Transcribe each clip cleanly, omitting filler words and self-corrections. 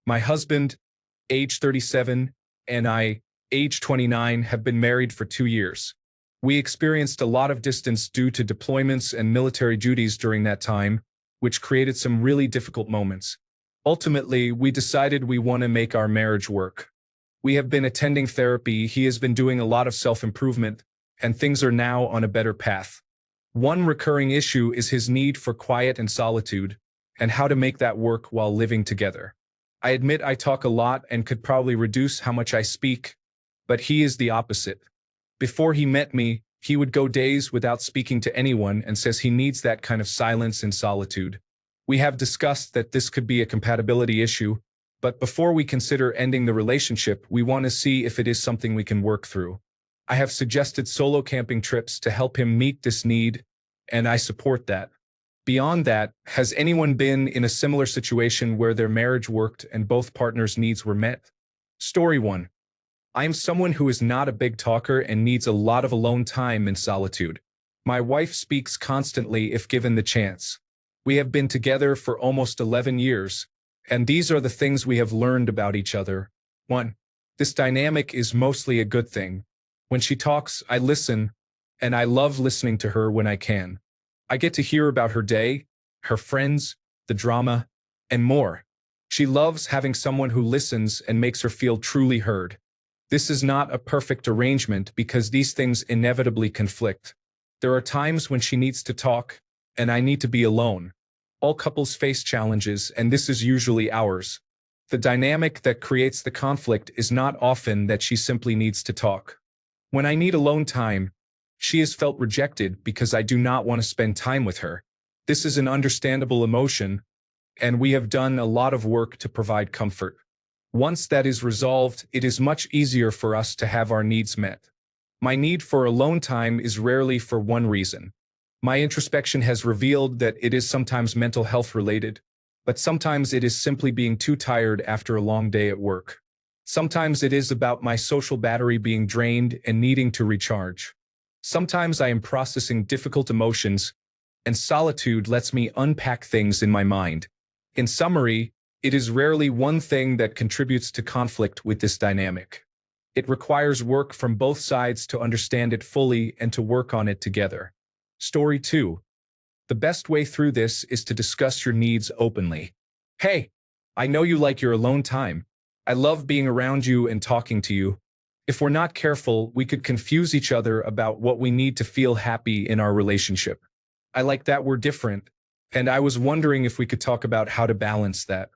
My husband, age 37, and I, age 29, have been married for 2 years. We experienced a lot of distance due to deployments and military duties during that time, which created some really difficult moments. Ultimately, we decided we want to make our marriage work. We have been attending therapy, he has been doing a lot of self-improvement, and things are now on a better path. One recurring issue is his need for quiet and solitude, and how to make that work while living together. I admit I talk a lot and could probably reduce how much I speak, but he is the opposite. Before he met me, he would go days without speaking to anyone and says he needs that kind of silence and solitude. We have discussed that this could be a compatibility issue, but before we consider ending the relationship, we want to see if it is something we can work through. I have suggested solo camping trips to help him meet this need, and I support that. Beyond that, has anyone been in a similar situation where their marriage worked and both partners' needs were met? Story 1. I am someone who is not a big talker and needs a lot of alone time and solitude. My wife speaks constantly if given the chance. We have been together for almost 11 years, and these are the things we have learned about each other. 1. This dynamic is mostly a good thing. When she talks, I listen, and I love listening to her when I can. I get to hear about her day, her friends, the drama, and more. She loves having someone who listens and makes her feel truly heard. This is not a perfect arrangement because these things inevitably conflict. There are times when she needs to talk, and I need to be alone. All couples face challenges, and this is usually ours. The dynamic that creates the conflict is not often that she simply needs to talk. When I need alone time, she has felt rejected because I do not want to spend time with her. This is an understandable emotion, and we have done a lot of work to provide comfort. Once that is resolved, it is much easier for us to have our needs met. My need for alone time is rarely for one reason. My introspection has revealed that it is sometimes mental health related, but sometimes it is simply being too tired after a long day at work. Sometimes it is about my social battery being drained and needing to recharge. Sometimes I am processing difficult emotions, and solitude lets me unpack things in my mind. In summary, it is rarely one thing that contributes to conflict with this dynamic. It requires work from both sides to understand it fully and to work on it together. Story 2. The best way through this is to discuss your needs openly. Hey, I know you like your alone time. I love being around you and talking to you. If we're not careful, we could confuse each other about what we need to feel happy in our relationship. I like that we're different, and I was wondering if we could talk about how to balance that.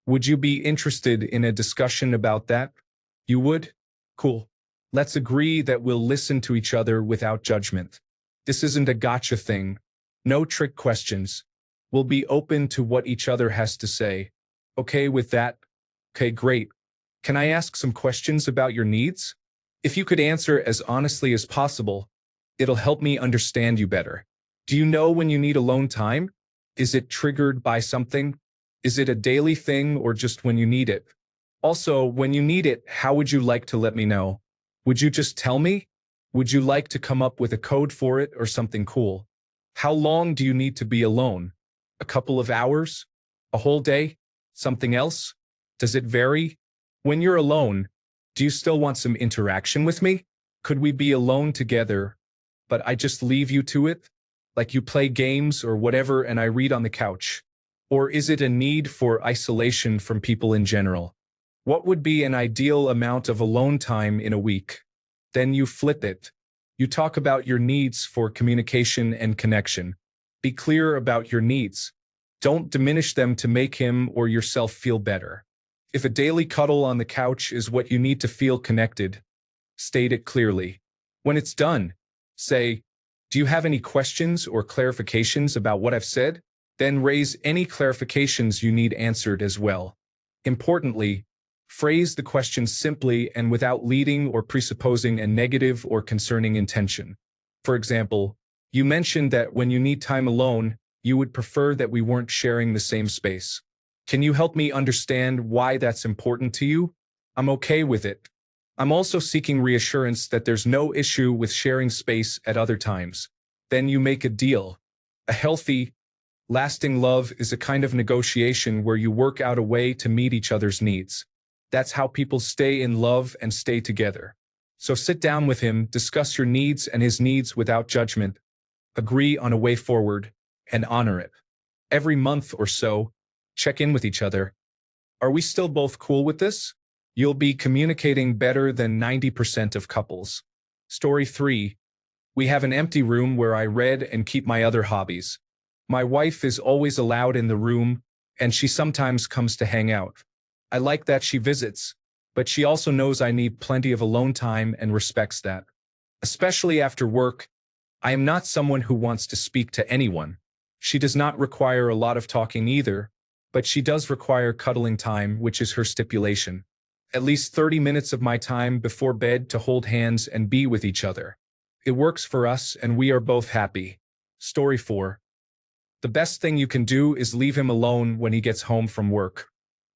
Would you be interested in a discussion about that? You would? Cool. Let's agree that we'll listen to each other without judgment. This isn't a gotcha thing. No trick questions. We'll be open to what each other has to say. Okay with that? Okay, great. Can I ask some questions about your needs? If you could answer as honestly as possible, it'll help me understand you better. Do you know when you need alone time? Is it triggered by something? Is it a daily thing or just when you need it? Also, when you need it, how would you like to let me know? Would you just tell me? Would you like to come up with a code for it or something cool? How long do you need to be alone? A couple of hours? A whole day? Something else? Does it vary? When you're alone, do you still want some interaction with me? Could we be alone together, but I just leave you to it? Like you play games or whatever and I read on the couch? Or is it a need for isolation from people in general? What would be an ideal amount of alone time in a week? Then you flip it. You talk about your needs for communication and connection. Be clear about your needs. Don't diminish them to make him or yourself feel better. If a daily cuddle on the couch is what you need to feel connected, state it clearly. When it's done, say, "Do you have any questions or clarifications about what I've said?" Then raise any clarifications you need answered as well. Importantly, phrase the question simply and without leading or presupposing a negative or concerning intention. For example, you mentioned that when you need time alone, you would prefer that we weren't sharing the same space. Can you help me understand why that's important to you? I'm okay with it. I'm also seeking reassurance that there's no issue with sharing space at other times. Then you make a deal. A healthy, Lasting love is a kind of negotiation where you work out a way to meet each other's needs. That's how people stay in love and stay together. So sit down with him, discuss your needs and his needs without judgment, agree on a way forward, and honor it. Every month or so, check in with each other. Are we still both cool with this? You'll be communicating better than 90% of couples. Story 3. We have an empty room where I read and keep my other hobbies. My wife is always allowed in the room, and she sometimes comes to hang out. I like that she visits, but she also knows I need plenty of alone time and respects that. Especially after work, I am not someone who wants to speak to anyone. She does not require a lot of talking either, but she does require cuddling time, which is her stipulation. At least 30 minutes of my time before bed to hold hands and be with each other. It works for us and we are both happy. Story 4. The best thing you can do is leave him alone when he gets home from work.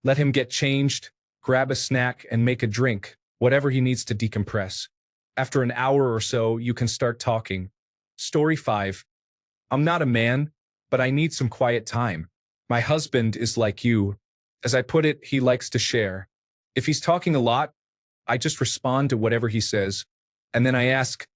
Let him get changed, grab a snack and make a drink, whatever he needs to decompress. After an hour or so, you can start talking. Story 5. I'm not a man, but I need some quiet time. My husband is like you. As I put it, he likes to share. If he's talking a lot, I just respond to whatever he says. And then I ask,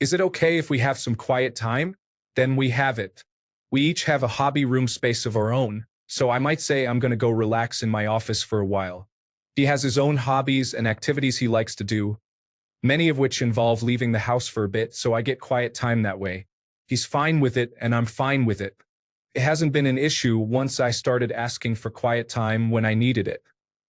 is it okay if we have some quiet time? Then we have it. We each have a hobby room space of our own, so I might say I'm going to go relax in my office for a while. He has his own hobbies and activities he likes to do, many of which involve leaving the house for a bit, so I get quiet time that way. He's fine with it and I'm fine with it. It hasn't been an issue once I started asking for quiet time when I needed it.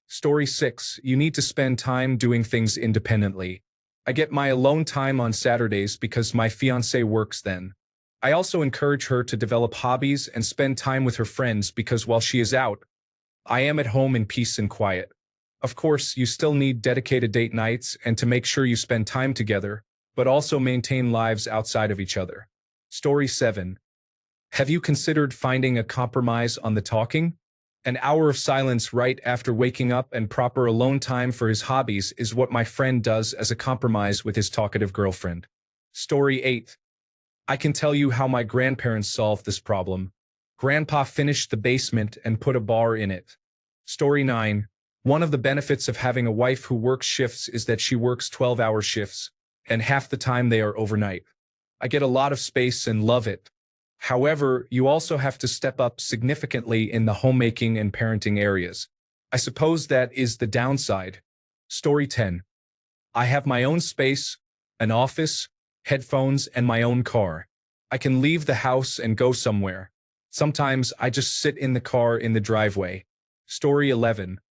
Story 6. You need to spend time doing things independently. I get my alone time on Saturdays because my fiancée works then. I also encourage her to develop hobbies and spend time with her friends because while she is out, I am at home in peace and quiet. Of course, you still need dedicated date nights and to make sure you spend time together, but also maintain lives outside of each other. Story 7. Have you considered finding a compromise on the talking? An hour of silence right after waking up and proper alone time for his hobbies is what my friend does as a compromise with his talkative girlfriend. Story 8. I can tell you how my grandparents solved this problem. Grandpa finished the basement and put a bar in it. Story 9. One of the benefits of having a wife who works shifts is that she works 12-hour shifts, and half the time they are overnight. I get a lot of space and love it. However, you also have to step up significantly in the homemaking and parenting areas. I suppose that is the downside. Story 10. I have my own space, an office, headphones, and my own car. I can leave the house and go somewhere. Sometimes I just sit in the car in the driveway. Story 11.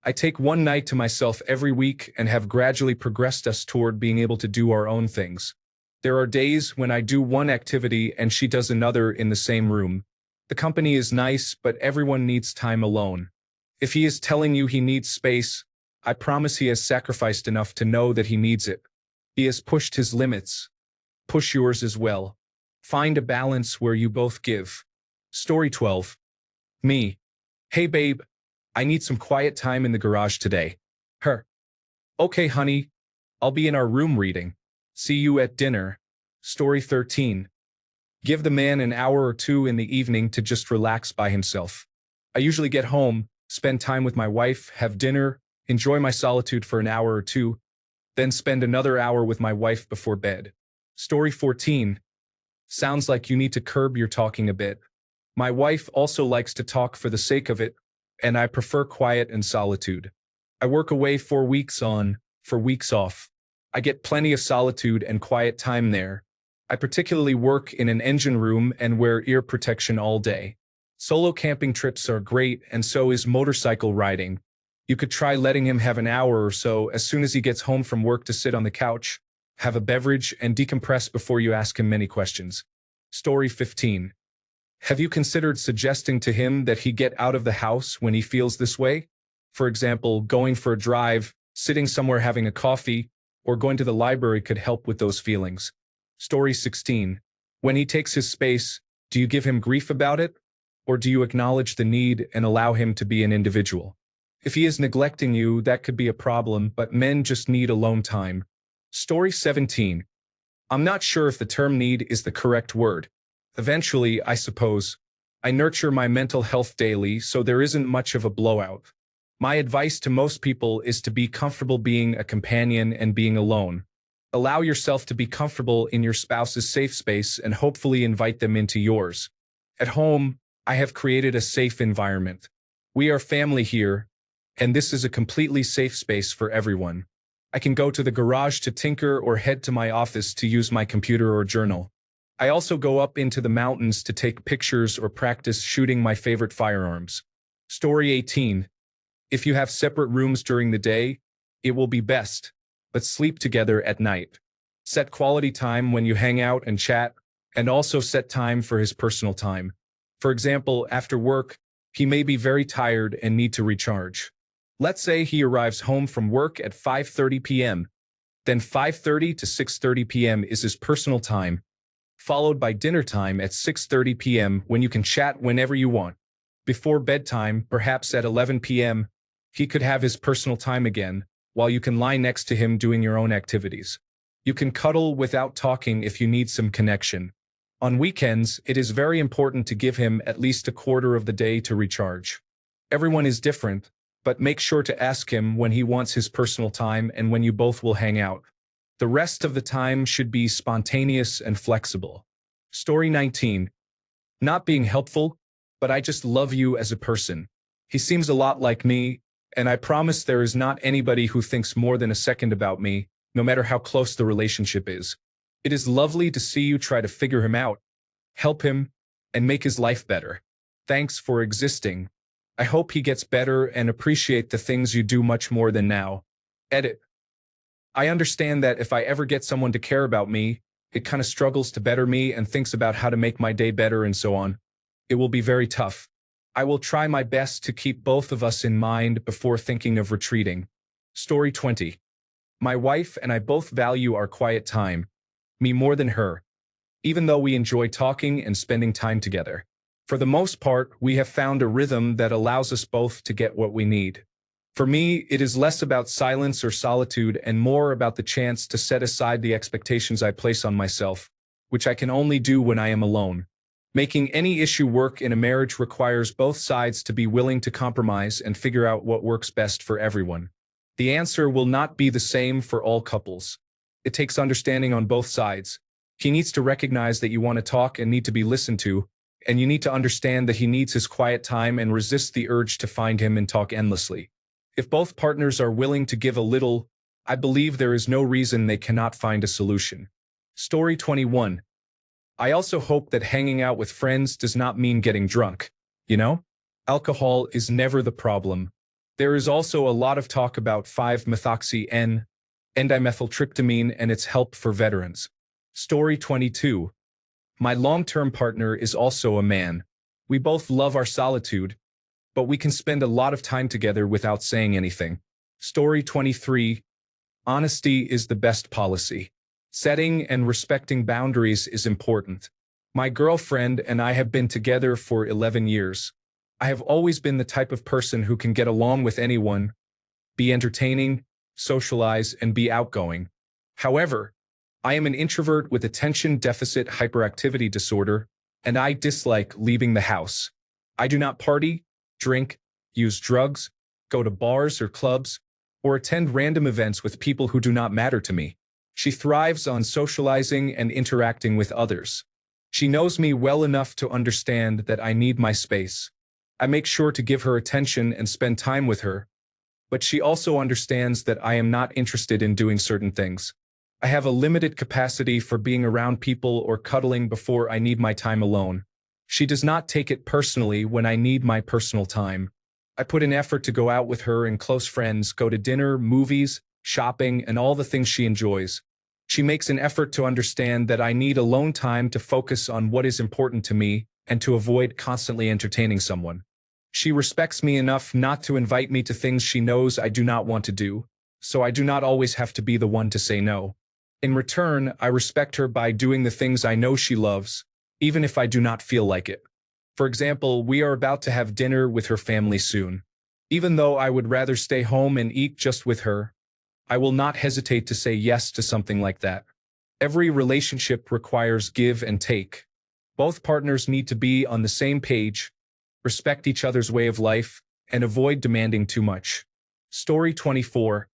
I take one night to myself every week and have gradually progressed us toward being able to do our own things. There are days when I do one activity and she does another in the same room. The company is nice, but everyone needs time alone. If he is telling you he needs space, I promise he has sacrificed enough to know that he needs it. He has pushed his limits. Push yours as well. Find a balance where you both give. Story 12. Me. Hey babe, I need some quiet time in the garage today. Her. Okay honey, I'll be in our room reading. See you at dinner. Story 13. Give the man an hour or two in the evening to just relax by himself. I usually get home, spend time with my wife, have dinner, enjoy my solitude for an hour or two, then spend another hour with my wife before bed. Story 14. Sounds like you need to curb your talking a bit. My wife also likes to talk for the sake of it, and I prefer quiet and solitude. I work away 4 weeks on, 4 weeks off. I get plenty of solitude and quiet time there. I particularly work in an engine room and wear ear protection all day. Solo camping trips are great, and so is motorcycle riding. You could try letting him have an hour or so as soon as he gets home from work to sit on the couch, have a beverage, and decompress before you ask him many questions. Story 15. Have you considered suggesting to him that he get out of the house when he feels this way? For example, going for a drive, sitting somewhere having a coffee, or going to the library could help with those feelings. Story 16. When he takes his space, do you give him grief about it? Or do you acknowledge the need and allow him to be an individual? If he is neglecting you, that could be a problem, but men just need alone time. Story 17. I'm not sure if the term need is the correct word. Eventually, I suppose, I nurture my mental health daily, so there isn't much of a blowout. My advice to most people is to be comfortable being a companion and being alone. Allow yourself to be comfortable in your spouse's safe space and hopefully invite them into yours. At home, I have created a safe environment. We are family here, and this is a completely safe space for everyone. I can go to the garage to tinker or head to my office to use my computer or journal. I also go up into the mountains to take pictures or practice shooting my favorite firearms. Story 18. If you have separate rooms during the day, it will be best, but sleep together at night. Set quality time when you hang out and chat, and also set time for his personal time. For example, after work, he may be very tired and need to recharge. Let's say he arrives home from work at 5:30 p.m. Then 5:30 to 6:30 p.m. is his personal time, followed by dinner time at 6:30 p.m. when you can chat whenever you want. Before bedtime, perhaps at 11 p.m., he could have his personal time again, while you can lie next to him doing your own activities. You can cuddle without talking if you need some connection. On weekends, it is very important to give him at least a quarter of the day to recharge. Everyone is different, but make sure to ask him when he wants his personal time and when you both will hang out. The rest of the time should be spontaneous and flexible. Story 19. Not being helpful, but I just love you as a person. He seems a lot like me, and I promise there is not anybody who thinks more than a second about me, no matter how close the relationship is. It is lovely to see you try to figure him out, help him, and make his life better. Thanks for existing. I hope he gets better and appreciate the things you do much more than now. Edit. I understand that if I ever get someone to care about me, it kind of struggles to better me and thinks about how to make my day better and so on. It will be very tough. I will try my best to keep both of us in mind before thinking of retreating. Story 20. My wife and I both value our quiet time, me more than her, even though we enjoy talking and spending time together. For the most part, we have found a rhythm that allows us both to get what we need. For me, it is less about silence or solitude and more about the chance to set aside the expectations I place on myself, which I can only do when I am alone. Making any issue work in a marriage requires both sides to be willing to compromise and figure out what works best for everyone. The answer will not be the same for all couples. It takes understanding on both sides. He needs to recognize that you want to talk and need to be listened to, and you need to understand that he needs his quiet time and resist the urge to find him and talk endlessly. If both partners are willing to give a little, I believe there is no reason they cannot find a solution. Story 21. I also hope that hanging out with friends does not mean getting drunk. You know? Alcohol is never the problem. There is also a lot of talk about 5-methoxy-N, N-dimethyltryptamine, and its help for veterans. Story 22. My long-term partner is also a man. We both love our solitude, but we can spend a lot of time together without saying anything. Story 23. Honesty is the best policy. Setting and respecting boundaries is important. My girlfriend and I have been together for 11 years. I have always been the type of person who can get along with anyone, be entertaining, socialize, and be outgoing. However, I am an introvert with attention deficit hyperactivity disorder, and I dislike leaving the house. I do not party, drink, use drugs, go to bars or clubs, or attend random events with people who do not matter to me. She thrives on socializing and interacting with others. She knows me well enough to understand that I need my space. I make sure to give her attention and spend time with her, but she also understands that I am not interested in doing certain things. I have a limited capacity for being around people or cuddling before I need my time alone. She does not take it personally when I need my personal time. I put in effort to go out with her and close friends, go to dinner, movies, shopping, and all the things she enjoys. She makes an effort to understand that I need alone time to focus on what is important to me and to avoid constantly entertaining someone. She respects me enough not to invite me to things she knows I do not want to do, so I do not always have to be the one to say no. In return, I respect her by doing the things I know she loves, even if I do not feel like it. For example, we are about to have dinner with her family soon. Even though I would rather stay home and eat just with her, I will not hesitate to say yes to something like that. Every relationship requires give and take. Both partners need to be on the same page, respect each other's way of life, and avoid demanding too much. Story 24.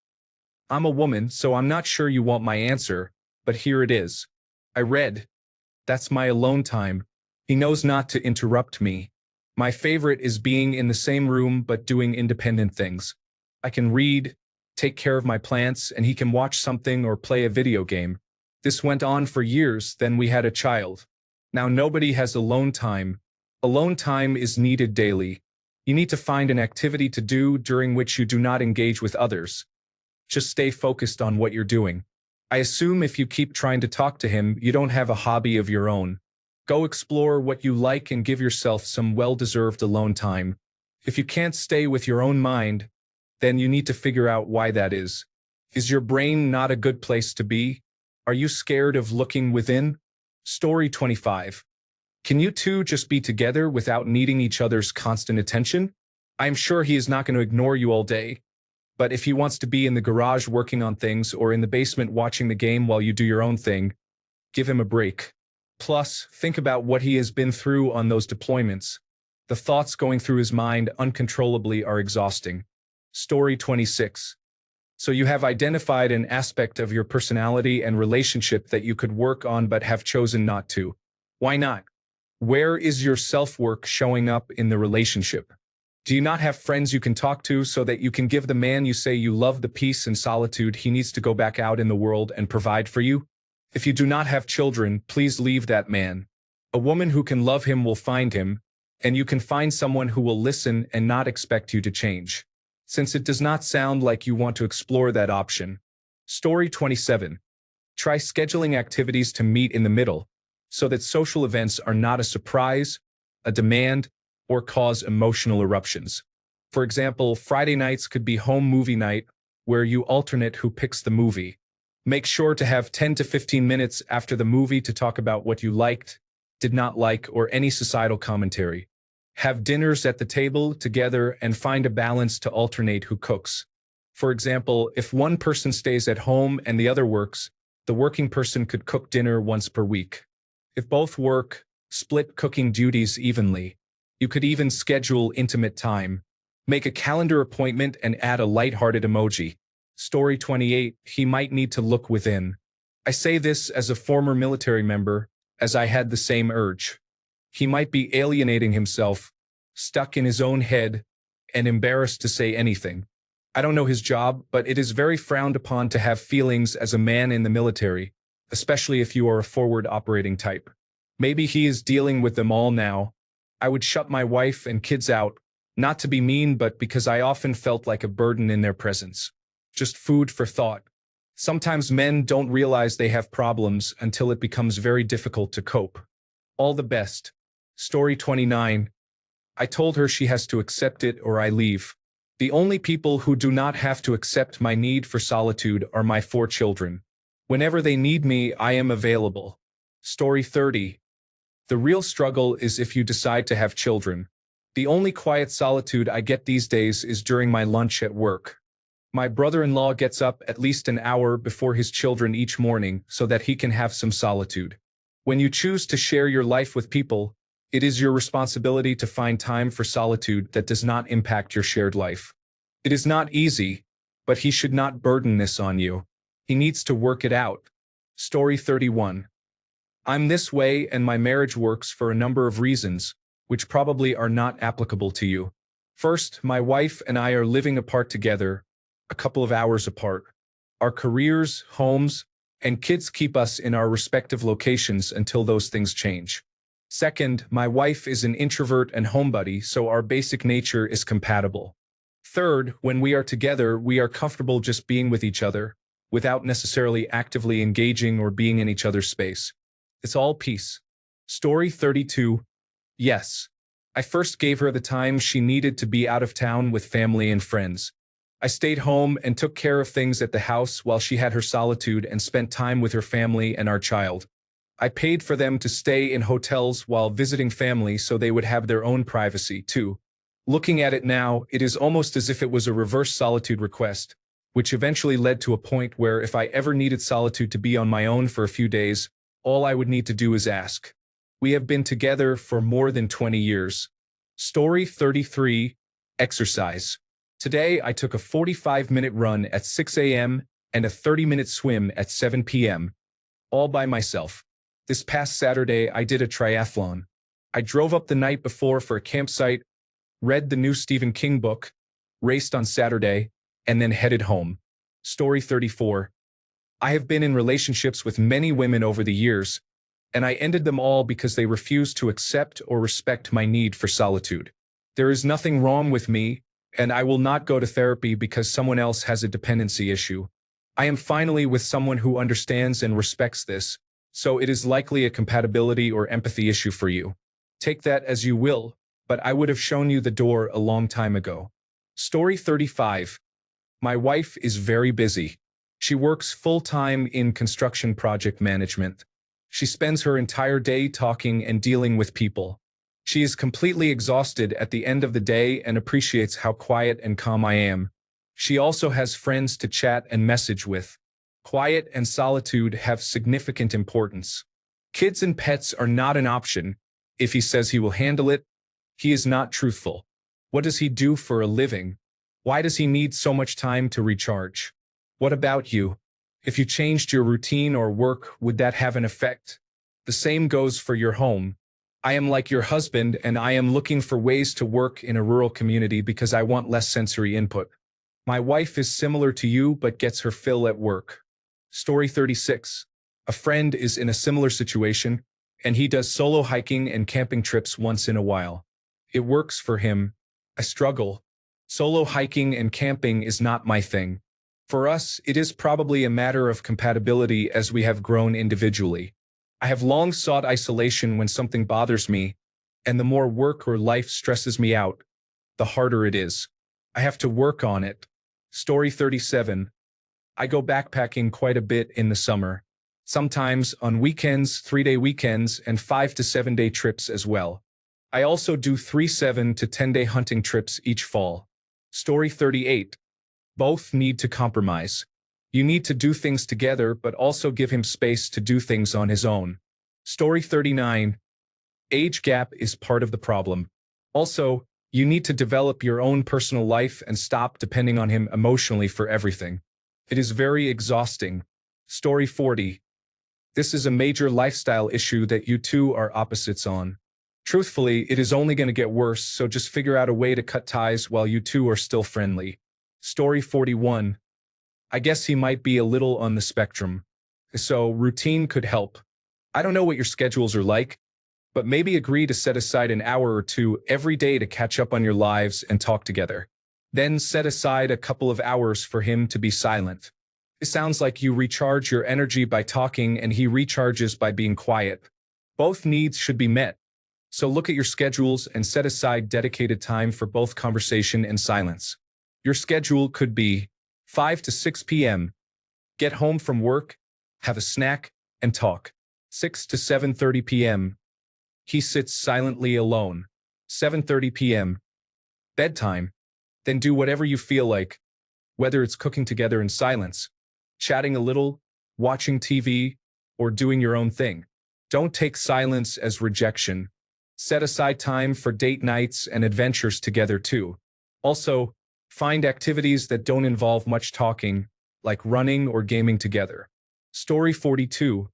I'm a woman, so I'm not sure you want my answer, but here it is. I read. That's my alone time. He knows not to interrupt me. My favorite is being in the same room but doing independent things. I can read, take care of my plants, and he can watch something or play a video game. This went on for years, then we had a child. Now nobody has alone time. Alone time is needed daily. You need to find an activity to do during which you do not engage with others. Just stay focused on what you're doing. I assume if you keep trying to talk to him, you don't have a hobby of your own. Go explore what you like and give yourself some well-deserved alone time. If you can't stay with your own mind, then you need to figure out why that is. Is your brain not a good place to be? Are you scared of looking within? Story 25. Can you two just be together without needing each other's constant attention? I'm sure he is not going to ignore you all day. But if he wants to be in the garage working on things or in the basement watching the game while you do your own thing, give him a break. Plus, think about what he has been through on those deployments. The thoughts going through his mind uncontrollably are exhausting. Story 26. So you have identified an aspect of your personality and relationship that you could work on but have chosen not to. Why not? Where is your self-work showing up in the relationship? Do you not have friends you can talk to so that you can give the man you say you love the peace and solitude he needs to go back out in the world and provide for you? If you do not have children, please leave that man. A woman who can love him will find him, and you can find someone who will listen and not expect you to change. Since it does not sound like you want to explore that option. Story 27. Try scheduling activities to meet in the middle, so that social events are not a surprise, a demand, or cause emotional eruptions. For example, Friday nights could be home movie night, where you alternate who picks the movie. Make sure to have 10 to 15 minutes after the movie to talk about what you liked, did not like, or any societal commentary. Have dinners at the table together and find a balance to alternate who cooks. For example, if one person stays at home and the other works, the working person could cook dinner once per week. If both work, split cooking duties evenly. You could even schedule intimate time. Make a calendar appointment and add a lighthearted emoji. Story 28. He might need to look within. I say this as a former military member, as I had the same urge. He might be alienating himself, stuck in his own head, and embarrassed to say anything. I don't know his job, but it is very frowned upon to have feelings as a man in the military, especially if you are a forward operating type. Maybe he is dealing with them all now. I would shut my wife and kids out, not to be mean, but because I often felt like a burden in their presence. Just food for thought. Sometimes men don't realize they have problems until it becomes very difficult to cope. All the best. Story 29. I told her she has to accept it or I leave. The only people who do not have to accept my need for solitude are my 4 children. Whenever they need me, I am available. Story 30. The real struggle is if you decide to have children. The only quiet solitude I get these days is during my lunch at work. My brother-in-law gets up at least an hour before his children each morning so that he can have some solitude. When you choose to share your life with people, it is your responsibility to find time for solitude that does not impact your shared life. It is not easy, but he should not burden this on you. He needs to work it out. Story 31. I'm this way and my marriage works for a number of reasons, which probably are not applicable to you. First, my wife and I are living apart together, a couple of hours apart. Our careers, homes, and kids keep us in our respective locations until those things change. Second, my wife is an introvert and homebody, so our basic nature is compatible. Third, when we are together, we are comfortable just being with each other, without necessarily actively engaging or being in each other's space. It's all peace. Story 32. Yes. I first gave her the time she needed to be out of town with family and friends. I stayed home and took care of things at the house while she had her solitude and spent time with her family and our child. I paid for them to stay in hotels while visiting family so they would have their own privacy, too. Looking at it now, it is almost as if it was a reverse solitude request, which eventually led to a point where if I ever needed solitude to be on my own for a few days, all I would need to do is ask. We have been together for more than 20 years. Story 33, exercise. Today, I took a 45-minute run at 6 a.m. and a 30-minute swim at 7 p.m., all by myself. This past Saturday, I did a triathlon. I drove up the night before for a campsite, read the new Stephen King book, raced on Saturday, and then headed home. Story 34. I have been in relationships with many women over the years, and I ended them all because they refused to accept or respect my need for solitude. There is nothing wrong with me, and I will not go to therapy because someone else has a dependency issue. I am finally with someone who understands and respects this, so it is likely a compatibility or empathy issue for you. Take that as you will, but I would have shown you the door a long time ago. Story 35. My wife is very busy. She works full-time in construction project management. She spends her entire day talking and dealing with people. She is completely exhausted at the end of the day and appreciates how quiet and calm I am. She also has friends to chat and message with. Quiet and solitude have significant importance. Kids and pets are not an option. If he says he will handle it, he is not truthful. What does he do for a living? Why does he need so much time to recharge? What about you? If you changed your routine or work, would that have an effect? The same goes for your home. I am like your husband, and I am looking for ways to work in a rural community because I want less sensory input. My wife is similar to you but gets her fill at work. Story 36. A friend is in a similar situation, and he does solo hiking and camping trips once in a while. It works for him. I struggle. Solo hiking and camping is not my thing. For us, it is probably a matter of compatibility as we have grown individually. I have long sought isolation when something bothers me, and the more work or life stresses me out, the harder it is. I have to work on it. Story 37. I go backpacking quite a bit in the summer. Sometimes on weekends, 3-day weekends, and 5 to 7-day trips as well. I also do 3 7 to 10-day hunting trips each fall. Story 38. Both need to compromise. You need to do things together but also give him space to do things on his own. Story 39. Age gap is part of the problem. Also, you need to develop your own personal life and stop depending on him emotionally for everything. It is very exhausting. Story 40. This is a major lifestyle issue that you two are opposites on. Truthfully, it is only going to get worse, so just figure out a way to cut ties while you two are still friendly. Story 41. I guess he might be a little on the spectrum, so routine could help. I don't know what your schedules are like, but maybe agree to set aside an hour or two every day to catch up on your lives and talk together. Then set aside a couple of hours for him to be silent. It sounds like you recharge your energy by talking and he recharges by being quiet. Both needs should be met. So look at your schedules and set aside dedicated time for both conversation and silence. Your schedule could be 5 to 6 p.m. Get home from work, have a snack, and talk. 6 to 7:30 p.m. He sits silently alone. 7:30 p.m. Bedtime. Then do whatever you feel like, whether it's cooking together in silence, chatting a little, watching TV, or doing your own thing. Don't take silence as rejection. Set aside time for date nights and adventures together too. Also, find activities that don't involve much talking, like running or gaming together. Story 42.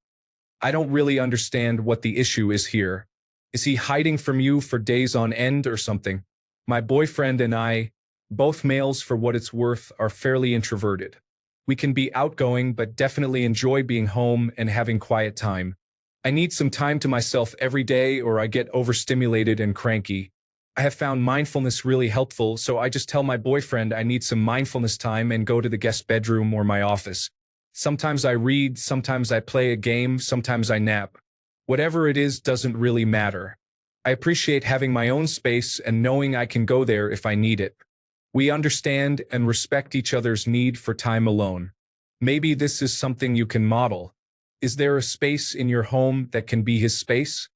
I don't really understand what the issue is here. Is he hiding from you for days on end or something? My boyfriend and I, both males for what it's worth, are fairly introverted. We can be outgoing but definitely enjoy being home and having quiet time. I need some time to myself every day or I get overstimulated and cranky. I have found mindfulness really helpful, so I just tell my boyfriend I need some mindfulness time and go to the guest bedroom or my office. Sometimes I read, sometimes I play a game, sometimes I nap. Whatever it is doesn't really matter. I appreciate having my own space and knowing I can go there if I need it. We understand and respect each other's need for time alone. Maybe this is something you can model. Is there a space in your home that can be his space?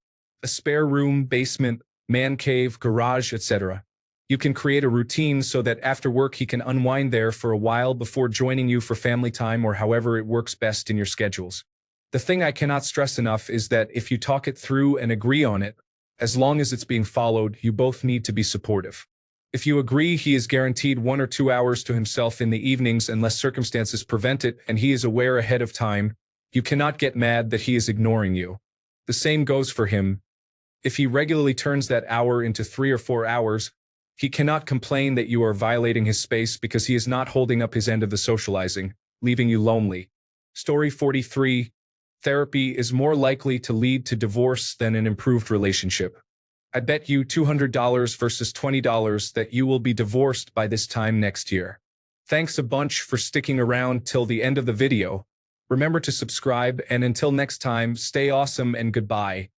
A spare room, basement, man cave, garage, etc. You can create a routine so that after work he can unwind there for a while before joining you for family time or however it works best in your schedules. The thing I cannot stress enough is that if you talk it through and agree on it, as long as it's being followed, you both need to be supportive. If you agree he is guaranteed 1 or 2 hours to himself in the evenings unless circumstances prevent it and he is aware ahead of time, you cannot get mad that he is ignoring you. The same goes for him. If he regularly turns that hour into 3 or 4 hours, he cannot complain that you are violating his space because he is not holding up his end of the socializing, leaving you lonely. Story 43. Therapy is more likely to lead to divorce than an improved relationship. I bet you $200 versus $20 that you will be divorced by this time next year. Thanks a bunch for sticking around till the end of the video. Remember to subscribe, and until next time, stay awesome and goodbye.